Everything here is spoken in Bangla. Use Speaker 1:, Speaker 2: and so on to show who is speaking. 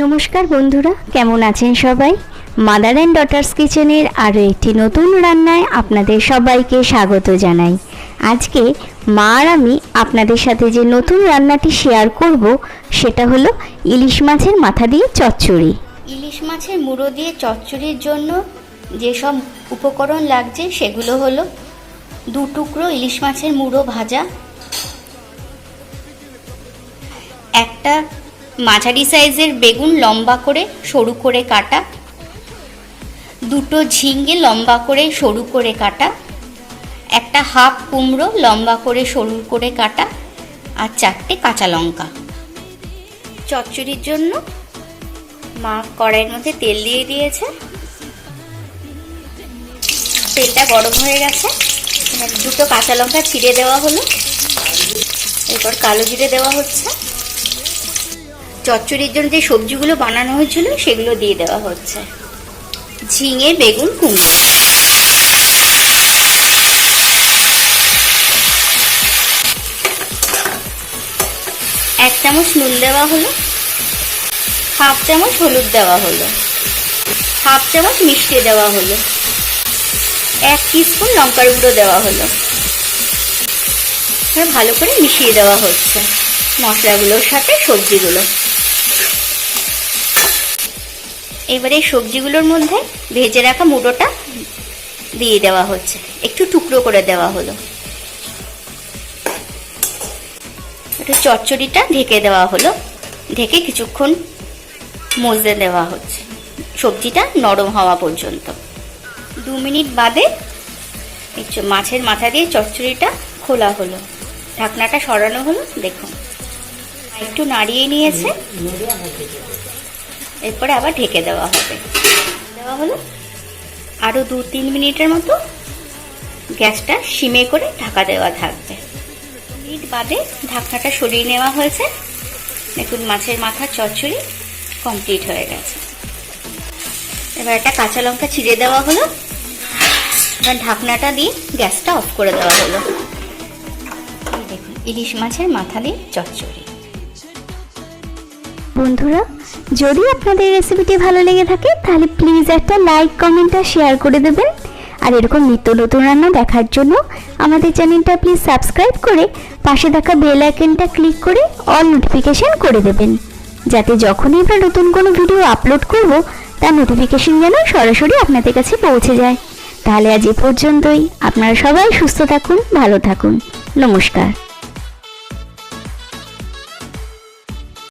Speaker 1: নমস্কার বন্ধুরা, কেমন আছেন সবাই? মাদার অ্যান্ড ডটার্স কিচেনের আরও একটি নতুন রান্নায় আপনাদের সবাইকে স্বাগত জানাই। আজকে মা আর আমি আপনাদের সাথে যে নতুন রান্নাটি শেয়ার করব সেটা হলো ইলিশ মাছের মাথা দিয়ে চচ্চড়ি।
Speaker 2: ইলিশ মাছের মুড়ো দিয়ে চচ্চড়ির জন্য যেসব উপকরণ লাগছে সেগুলো হলো 2 টুকরো ইলিশ মাছের মুড়ো ভাজা, একটা মাঝারি সাইজের বেগুন লম্বা করে সরু করে কাটা, 2টো ঝিঙে লম্বা করে সরু করে কাটা, একটা হাফ কুমড়ো লম্বা করে সরু করে কাটা আর 4টে কাঁচা লঙ্কা। চচ্চড়ির জন্য মা কড়াইয়ের মধ্যে তেল দিয়ে দিয়েছে, তেলটা গরম হয়ে গেছে। 2টো কাঁচা লঙ্কা ছিঁড়ে দেওয়া হলো, এরপর কালো জিরে দেওয়া হচ্ছে। চচ্চড়ির জন্য যে সবজিগুলো বানানো হয়েছিল সেগুলো দিয়ে দেওয়া হচ্ছে, ঝিঙে, বেগুন, কুমড়ো। 1 চামচ নুন দেওয়া হলো, হাফ চামচ হলুদ দেওয়া হলো, হাফ চামচ মিষ্টি দেওয়া হলো, 1 টিস্পুন লঙ্কার গুঁড়ো দেওয়া হলো। ভালো করে মিশিয়ে দেওয়া হচ্ছে মশলাগুলোর সাথে সবজিগুলো। এবারে সবজিগুলোর মধ্যে ভেজে রাখা মুড়োটা দিয়ে দেওয়া হচ্ছে, একটু টুকরো করে দেওয়া হলো। একটু চচ্চড়িটা ঢেকে দেওয়া হলো, ঢেকে কিছুক্ষণ মজতে দেওয়া হচ্ছে সবজিটা নরম হওয়া পর্যন্ত। 2 মিনিট বাদে একটু মাছের মাথা দিয়ে চচ্চড়িটা খোলা হলো, ঢাকনাটা সরানো হলো। দেখুন একটু নাড়িয়ে নিয়েছে, এরপরে আবার ঢেকে দেওয়া হবে। দেওয়া হলো আরও 2-3 মিনিটের মতো গ্যাসটা সিমে করে ঢাকা দেওয়া থাকবে। মিনিট বাদে ঢাকনাটা সরিয়ে নেওয়া হয়েছে। দেখুন মাছের মাথার চচ্চড়ি কমপ্লিট হয়ে গেছে। এবার একটা কাঁচা লঙ্কা ছিঁড়ে দেওয়া হলো, এবার ঢাকনাটা দিয়ে গ্যাসটা অফ করে দেওয়া হলো। দেখুন ইলিশ মাছের মাথা দিয়ে চচ্চড়ি।
Speaker 1: বন্ধুরা, যদি আপনাদের রেসিপিটি ভালো লেগে থাকে তাহলে প্লিজ একটা লাইক, কমেন্ট আর শেয়ার করে দেবেন। আর এরকম নিত্য নতুন রান্না দেখার জন্য আমাদের চ্যানেলটা প্লিজ সাবস্ক্রাইব করে পাশে থাকা বেল আইকনটা ক্লিক করে অল নোটিফিকেশন করে দেবেন, যাতে যখনই আমরা নতুন কোনো ভিডিও আপলোড করব তার নোটিফিকেশন যেন সরাসরি আপনাদের কাছে পৌঁছে যায়। তাহলে আজ এ পর্যন্তই। আপনারা সবাই সুস্থ থাকুন, ভালো থাকুন। নমস্কার।